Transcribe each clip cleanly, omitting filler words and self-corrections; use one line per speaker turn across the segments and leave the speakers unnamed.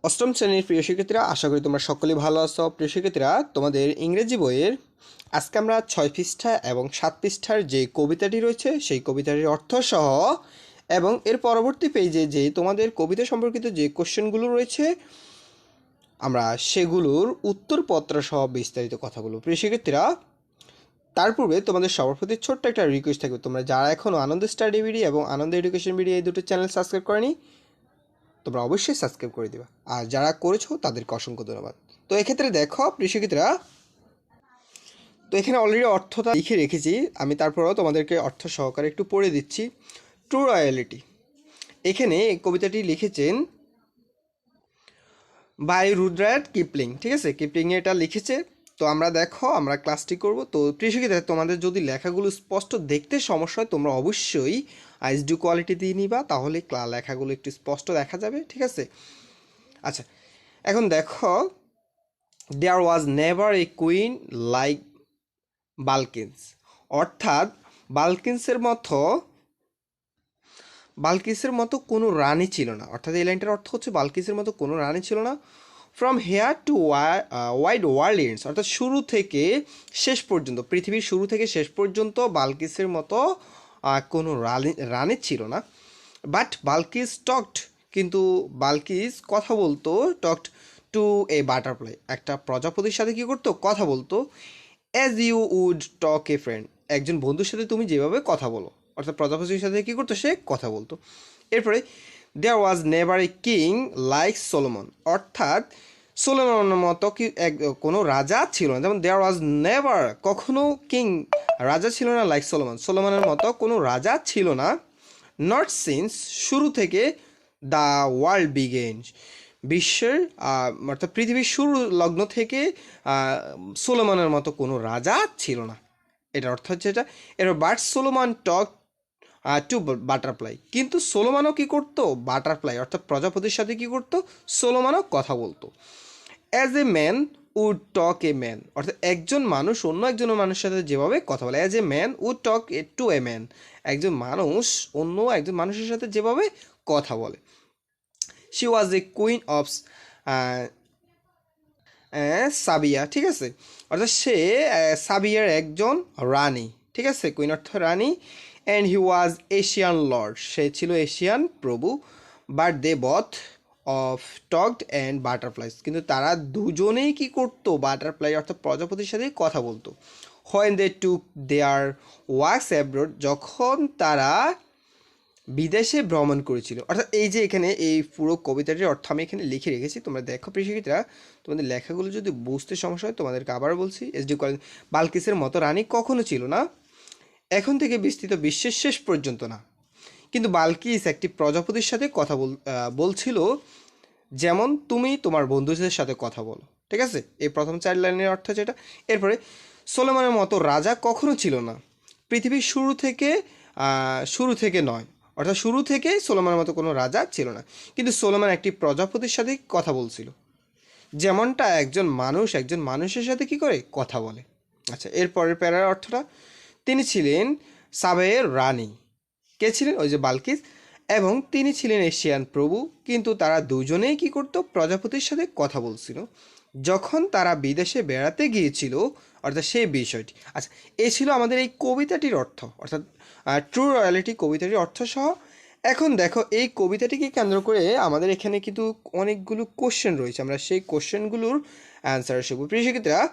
অষ্টম শ্রেণীর প্রিয় শিক্ষার্থীরা, আশা করি তোমরা সকলেই ভালো আছো। প্রিয় শিক্ষার্থীরা, তোমাদের ইংরেজি বইয়ের আজকে আমরা 6 পৃষ্ঠা এবং 7 পৃষ্ঠার যে কবিতাটি রয়েছে সেই কবিতাটির অর্থ সহ এবং এর পরবর্তী পেজে যে তোমাদের কবিতা সম্পর্কিত যে কোশ্চেনগুলো রয়েছে আমরা সেগুলোর উত্তরপত্র সহ বিস্তারিত কথা বলবো। প্রিয় শিক্ষার্থীরা, তার পূর্বে তোমাদের সবার প্রতি ছোট্ট একটা রিকোয়েস্ট থাকবে, তোমরা যারা এখনও আনন্দ স্টাডি বিডি এবং আনন্দ এডুকেশন বিডি এই দুটো চ্যানেল সাবস্ক্রাইব করেনি তোমরা অবশ্যই সাবস্ক্রাইব করে দিবা, আর যারা করেছো তাদেরকে অসংখ্য ধন্যবাদ। তো এক্ষেত্রে দেখো প্রিয় শিক্ষার্থীরা, তো এখানে অলরেডি অর্থটা লিখে রেখেছি আমি, তারপরেও তোমাদেরকে অর্থ সহকারে একটু পড়ে দিচ্ছি। ট্রু রয়্যালিটি, এখানে এই কবিতাটি লিখেছেন বাই রুডরায়ার্ড কিপলিং, ঠিক আছে, কিপলিং এটা লিখেছে। তো আমরা দেখো আমরা ক্লাসটি করব। তো প্রিয় শিক্ষার্থীরা, তোমাদের যদি লেখাগুলো স্পষ্ট দেখতে সমস্যা হয় তোমরা অবশ্যই এইচডি কোয়ালিটি দিয়ে নিবা, তাহলে লেখাগুলো একটু স্পষ্ট দেখা যাবে, ঠিক আছে। আচ্ছা, এখন দেখো, there was never a queen like Balkis, অর্থাৎ বালকিসের মতো কোনো রানী ছিল না, অর্থাৎ এই লাইনটার অর্থ হচ্ছে বালকিসের মতো কোনো রানী ছিল না। From here two wide world ends, অর্থাৎ শুরু থেকে শেষ পর্যন্ত, পৃথিবীর শুরু থেকে শেষ পর্যন্ত বালকিসের মতো কোনো রানী ছিল না। বাট বালকিস টকড, কিন্তু বালকিস কথা বলতো, টকড টু এ বাটারফ্লাই, একটা প্রজাপতির সাথে কী করতো, কথা বলতো। As you would talk a friend, একজন বন্ধুর সাথে তুমি যেভাবে কথা বলো, অর্থাৎ প্রজাপতির সাথে কী করতো, সে কথা বলতো। এরপরে there was never a king like Solomon, অর্থাৎ সোলোমনের মতো কি কোনো রাজা ছিল না, যেমন দেয়ার ওয়াজ নেভার, কখনো কিং রাজা ছিল না, লাইক সোলোমনের মতো কোনো রাজা ছিল না। নট সিন্স, শুরু থেকে, দ্য ওয়ার্ল্ড বিগেন্স, বিশ্বের অর্থাৎ পৃথিবীর শুরু লগ্ন থেকে সোলোমনের মতো কোনো রাজা ছিল না, এটার অর্থ হচ্ছে এটা। এরপর but Solomon talk to butterfly, কিন্তু সোলোমানও কী করতো, বাটারফ্লাই অর্থাৎ প্রজাপতির সাথে কী করতো, সোলোমানও কথা বলতো। As a man would talk a man, অর্থাৎ একজন মানুষ অন্য একজন মানুষের সাথে যেভাবে কথা বলে, as a man would talk to a man, একজন মানুষ অন্য একজন মানুষের সাথে যেভাবে কথা বলে। She was a queen of Sabia, ঠিক আছে, অর্থাৎ সে সাবিয়ার একজন রানী, ঠিক আছে, কুইন অর্থ রানী। And he was Asian lord, সে ছিল এশিয়ান প্রভু। But they both of talked and butterflies, কিন্তু তারা দুজনেই কী করতো, বাটারফ্লাই অর্থাৎ প্রজাপতির সাথে কথা বলতো। When they took their works abroad, যখন তারা বিদেশে ভ্রমণ করেছিল, অর্থাৎ এই যে এখানে এই পুরো কবিতাটির অর্থ আমি এখানে লিখে রেখেছি, তোমরা দেখো প্রিয় শিক্ষার্থীরা, তোমাদের লেখাগুলো যদি বুঝতে সমস্যা হয় তোমাদেরকে আবার বলছি, এসডি কলেজ বালকিসের মতো রানী কখনো ছিল না, এখন থেকে বিস্তৃত বিশ্বের শেষ পর্যন্ত না। কিন্তু বালকিস একটি প্রজাপতির সাথে কথা বলছিল, যেমন তুমি তোমার বন্ধুদের সাথে কথা বলো, ঠিক আছে, এই প্রথম 4 লাইনের অর্থ যেটা। এরপরে সোলোমনের মতো রাজা কখনো ছিল না, পৃথিবীর শুরু থেকে নয়, অর্থাৎ শুরু থেকে সোলোমনের মতো কোনো রাজা ছিল না, কিন্তু সোলোমন একটি প্রজাপতির সাথে কথা বলছিল, যেমনটা একজন মানুষের সাথে কি করে কথা বলে। আচ্ছা, এরপরের প্যারার অর্থটা, তিনি ছিলেন সাবের রানী, কে ছিলেন, ওই যে বালকিস, এবং তিনি ছিলেন এশিয়ান প্রভু, কিন্তু তারা দুজনেই কী করতো, প্রজাপতির সাথে কথা বলছিল যখন তারা বিদেশে বেড়াতে গিয়েছিল, অর্থাৎ সেই বিষয়টি। আচ্ছা, এ ছিল আমাদের এই কবিতাটির অর্থ, অর্থাৎ ট্রু রয়্যালিটি কবিতাটির অর্থ সহ। এখন দেখো, এই কবিতাটিকে কেন্দ্র করে আমাদের এখানে কিন্তু অনেকগুলো কোশ্চেন রয়েছে, আমরা সেই কোশ্চেনগুলোর অ্যান্সার শিখব। প্রিয় শিক্ষার্থীরা,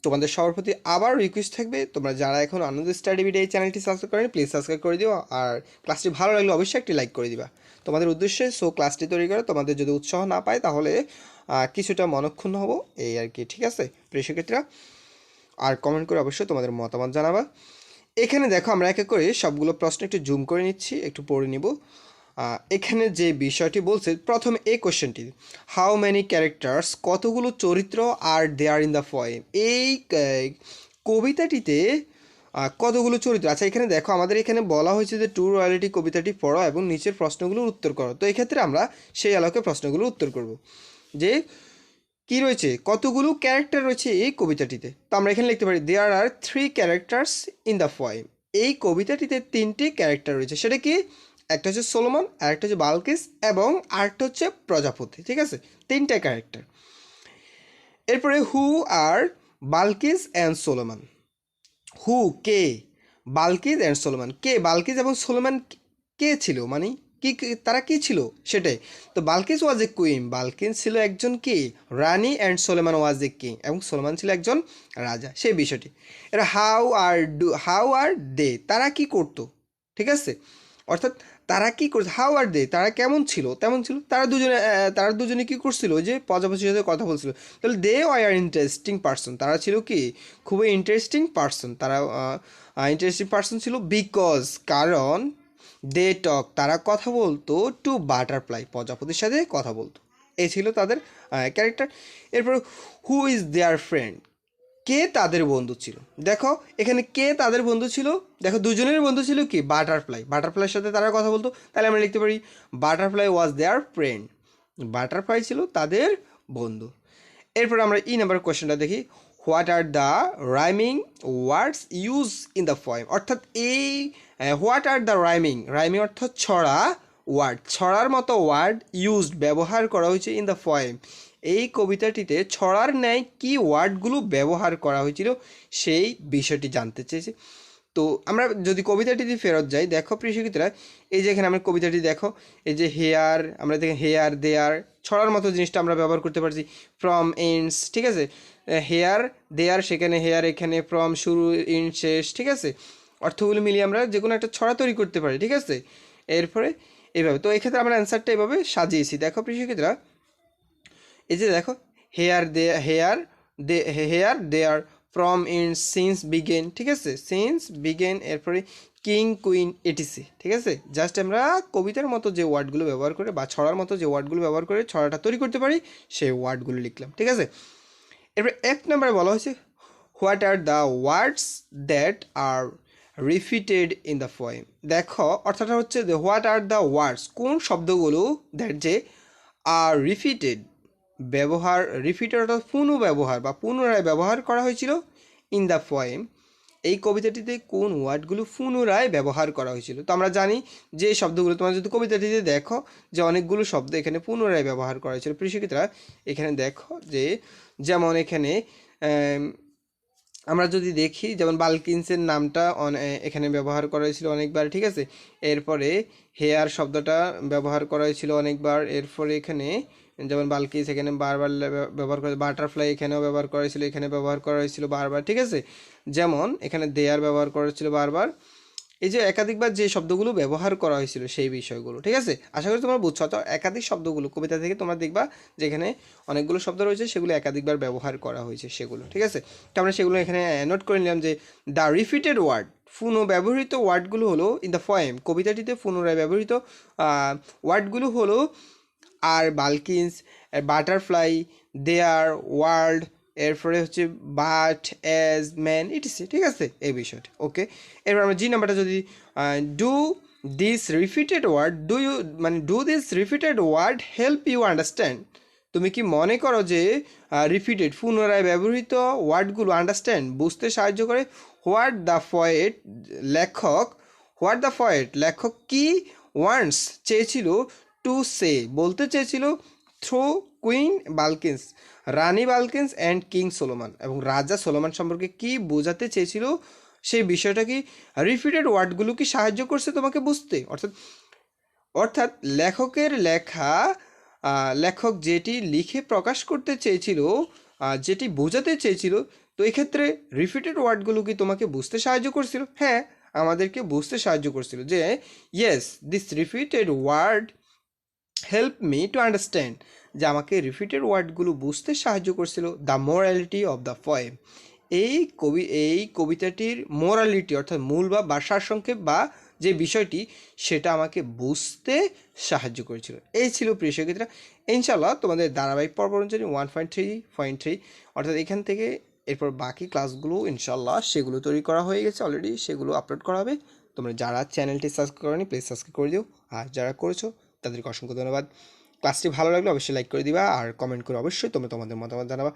তোমাদের সবার প্রতি আবার রিকোয়েস্ট থাকবে, তোমরা যারা এখন আনন্দ স্টাডি ভিডিও এই চ্যানেলটি সাবস্ক্রাইব করেন প্লিজ সাবস্ক্রাইব করে দিও, আর ক্লাসটি ভালো লাগলে অবশ্যই একটি লাইক করে দিবা তোমাদের উদ্দেশ্যে। সো ক্লাসটি তৈরি করে তোমাদের যদি উৎসাহ না পায় তাহলে কিছুটা মনক্ষুণ্ণ হবো, এই আর কি, ঠিক আছে প্রিয় শিক্ষার্থীরা। আর কমেন্ট করে অবশ্যই তোমাদের মতামত জানাবা। এখানে দেখো, আমরা এক এক করে সবগুলো প্রশ্ন একটু জুম করে নিচ্ছি, একটু পড়ে নিব। এখানে যে বিষয়টি বলছে, প্রথমে এই কোশ্চেনটি, হাউ মেনি ক্যারেক্টার্স, কতগুলো চরিত্র আর দেয়ার ইন দ্য পোয়েম, এই কবিতাটিতে কতগুলো চরিত্র। আচ্ছা, এখানে দেখো আমাদের এখানে বলা হয়েছে যে ট্রু রয়্যালিটি কবিতাটি পড়ো এবং নিচের প্রশ্নগুলোর উত্তর করো। তো এক্ষেত্রে আমরা সেই আলোকে প্রশ্নগুলোর উত্তর করব, যে কি রয়েছে, কতগুলো ক্যারেক্টার রয়েছে এই কবিতাটিতে। তো আমরা এখানে লিখতে পারি দেয়ার আর 3 ক্যারেক্টার্স ইন দ্য পোয়েম, এই কবিতাটিতে 3টি ক্যারেক্টার রয়েছে। সেটা কি, একটা হচ্ছে সোলোমন, আরেকটা হচ্ছে বালকিস এবং আরেকটা হচ্ছে প্রজাপতি, ঠিক আছে, তিনটা ক্যারেক্টার। এরপরে who are Balkis and Solomon. Who কে, বালকিস অ্যান্ড সোলোমন। কে বালকিস এবং সোলোমন কে ছিল, মানে তারা কি ছিল সেটাই। তো বালকিস ওয়াজ এ কুইন, বালকিস ছিল একজন কি রানী, and Solomon was a king, এবং সোলোমান ছিল একজন রাজা, সেই বিষয়টি। এরা হাউ আর দে, তারা কি করতো, ঠিক আছে, অর্থাৎ তারা কি করছে, হাউ আর দে, তারা কেমন ছিল, তেমন ছিল। তারা দুজনে কি করছিল, ওই যে প্রজাপতির সাথে কথা বলছিল। তাহলে দে আর ইন্টারেস্টিং পার্সন, তারা ছিল কি খুবই ইন্টারেস্টিং পার্সন, তারা ইন্টারেস্টিং পার্সন ছিল বিকজ, কারণ দে টক, তারা কথা বলতো টু বাটারফ্লাই, প্রজাপতির সাথে কথা বলতো। এই ছিল তাদের ক্যারেক্টার। এরপর হু ইজ দেয়ার ফ্রেন্ড, কে তাদের বন্ধু ছিল। দেখো এখানে কে তাদের বন্ধু ছিল, দেখো দুজনের বন্ধু ছিল কি বাটারফ্লাই, বাটারফ্লাইয়ের সাথে তারা কথা বলতো। তাহলে আমরা লিখতে পারি বাটারফ্লাই ওয়াজ দেয়ার ফ্রেন্ড, বাটারফ্লাই ছিল তাদের বন্ধু। এরপর আমরা নাম্বার কোয়েশ্চেনটা দেখি, what are the rhyming words use in the poem, অর্থাৎ এই what are the rhyming, rhyming অর্থাৎ ছড়া, ওয়ার্ড ছড়ার মতো ওয়ার্ড ইউজড ব্যবহার করা হয়েছে ইন দ্য পয়েম, এই কবিতাটিতে ছড়ার ন্যায় কি ওয়ার্ডগুলো ব্যবহার করা হয়েছিল সেই বিষয়টি জানতে চেয়েছি। তো আমরা যদি কবিতাটিতে ফেরত যাই, দেখো প্রিয় শিক্ষার্থীরা, এই যে এখানে আমরা কবিতাটি দেখো, এই যে হেয়ার, আমরা দেখি হেয়ার দেয়ার, ছড়ার মতো জিনিসটা আমরা ব্যবহার করতে পারছি, ফ্রম এন্ডস, ঠিক আছে, হেয়ার দেয়ার, সেখানে হেয়ার, এখানে ফ্রম শুরু, ইন শেষ, ঠিক আছে, অর্থগুলো মিলিয়ে আমরা যে কোনো একটা ছড়া তৈরি করতে পারি, ঠিক আছে। এরপরে এইভাবে, তো এক্ষেত্রে আমরা অ্যান্সারটা এভাবে সাজিয়েছি। দেখো প্রিয় শিক্ষার্থীরা, এই যে দেখো here there from in since begin, ঠিক আছে, সিন্স বিগেন, এরপরে কিং কুইন এটিসি, ঠিক আছে। জাস্ট আমরা কবিতার মতো যে ওয়ার্ডগুলো ব্যবহার করে বা ছড়ার মতো যে ওয়ার্ডগুলো ব্যবহার করে ছড়াটা তৈরি করতে পারি সেই ওয়ার্ডগুলো লিখলাম, ঠিক আছে। এরপরে এক নম্বরে বলা হয়েছে what are the words that are repeated in the poem. দেখো অর্থাৎ হচ্ছে হোয়াট আর দ্য ওয়ার্ডস, কোন শব্দগুলো দ্যাট যে আর রিপিটেড রিপিটেড অর্থাৎ পুনঃব্যবহার বা পুনরায় ব্যবহার করা হয়েছিল ইন দ্য পোয়েম, এই কবিতাটিতে কোন ওয়ার্ডগুলো পুনরায় ব্যবহার করা হয়েছিল। তো আমরা জানি যে শব্দগুলো, তোমরা যদি কবিতাটিতে দেখো যে অনেকগুলো শব্দ এখানে পুনরায় ব্যবহার করা হয়েছিল। প্রিয় শিক্ষার্থীরা এখানে দেখো যে যেমন এখানে আমরা যদি দেখি, যেমন বালকিন্সের নামটা এখানে ব্যবহার করা হয়েছিল অনেকবার, ঠিক আছে। এরপরে হেয়ার শব্দটা ব্যবহার করা হয়েছিল অনেকবার। এরপরে এখানে যেমন বালকিস এখানে বারবার ব্যবহার করা, বাটারফ্লাই এখানেও ব্যবহার করা হয়েছিল, এখানে ব্যবহার করা হয়েছিল বারবার, ঠিক আছে। যেমন এখানে দেয়ার ব্যবহার করা হয়েছিল বারবার। এই যে একাধিকবার যে শব্দগুলো ব্যবহার করা হয়েছিল সেই বিষয়গুলো, ঠিক আছে। আশা করি তোমরা বুঝছো। তো একাধিক শব্দগুলো কবিতা থেকে তোমরা দেখবা যেখানে অনেকগুলো শব্দ রয়েছে সেগুলো একাধিকবার ব্যবহার করা হয়েছে সেগুলো, ঠিক আছে। তো আমরা সেগুলো এখানে নোট করে নিলাম যে দ্য রিপিটেড ওয়ার্ড, পুনঃব্যবহৃত ওয়ার্ডগুলো হলো ইন দ্য পোয়েম, কবিতাটিতে পুনরায় ব্যবহৃত ওয়ার্ডগুলো হলো আর বালকিন্স, বাটারফ্লাই, দেয়ার, ওয়ার্ল্ড, এরপরে হচ্ছে বাট, অ্যাজ, ম্যান, ইটিসি, ঠিক আছে, এই বিষয়টা। ওকে, এরপর আমরা জি নাম্বারটা যদি do this repeated word, do this repeated word help you understand, তুমি কি মনে করো যে রিপিটেড পুনরায় ব্যবহৃত ওয়ার্ডগুলো আন্ডারস্ট্যান্ড বুঝতে সাহায্য করে। হোয়াট দ্য পয়েট, লেখক কি ওয়ান্টস চেয়েছিল টু সে, বলতে চেয়েছিল থ্রু কুইন বালকিন্স, রানী বালকিন্স অ্যান্ড কিং সোলোমান, এবং রাজা সোলোমান সম্পর্কে কি বোঝাতে চেয়েছিল সেই বিষয়টা কি রিপিটেড ওয়ার্ডগুলো কি সাহায্য করছে তোমাকে বুঝতে। অর্থাৎ লেখকের লেখক যেটি লিখে প্রকাশ করতে চেয়েছিল, যেটি বোঝাতে চেয়েছিল, তো এক্ষেত্রে রিপিটেড ওয়ার্ডগুলো কি তোমাকে বুঝতে সাহায্য করছিল। হ্যাঁ, আমাদেরকে বুঝতে সাহায্য করছিল যে yes this repeated word help me to understand, যে আমাকে রিপিটেড ওয়ার্ডগুলো বুঝতে সাহায্য করছিল the morality of the poem, এই কবিতাটির মোরালিটি অর্থাৎ মূল বা সারসংক্ষেপ বা যে বিষয়টি সেটা আমাকে বুঝতে সাহায্য করেছিল। এই ছিল প্রিয় শিক্ষার্থীরা, ইনশাল্লাহ তোমাদের ধারাবাহিক পর্ব অনুযায়ী 1.3.3 অর্থাৎ এখান থেকে এরপর বাকি ক্লাসগুলো ইনশাল্লাহ সেগুলো তৈরি করা হয়ে গেছে অলরেডি, সেগুলো আপলোড করা হবে। তোমরা যারা চ্যানেলটি সাবস্ক্রাইব করনি প্লিজ সাবস্ক্রাইব করে দিও, আর যারা করেছো তাদেরকে অসংখ্য ধন্যবাদ। ক্লাসটি ভালো লাগলে অবশ্যই লাইক করে দিবা আর কমেন্ট করে অবশ্যই তোমরা তোমাদের মতামত জানাবা।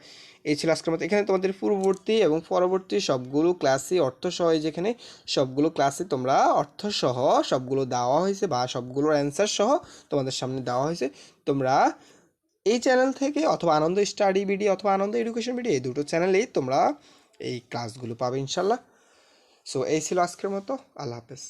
এই ছিল আজকের মতো। এখানে তোমাদের পূর্ববর্তী এবং পরবর্তী সবগুলো ক্লাসই অর্থসহ, যেখানে সবগুলো ক্লাসে তোমরা অর্থসহ সবগুলো দেওয়া হয়েছে বা সবগুলোর অ্যান্সার সহ তোমাদের সামনে দেওয়া হয়েছে। তোমরা এই চ্যানেল থেকে অথবা আনন্দ স্টাডি বিডি অথবা আনন্দ এডুকেশন বিডি, এই দুটো চ্যানেলেই তোমরা এই ক্লাসগুলো পাবে ইনশাল্লাহ। সো এই ছিল আজকের মতো। আল্লাহ হাফেজ।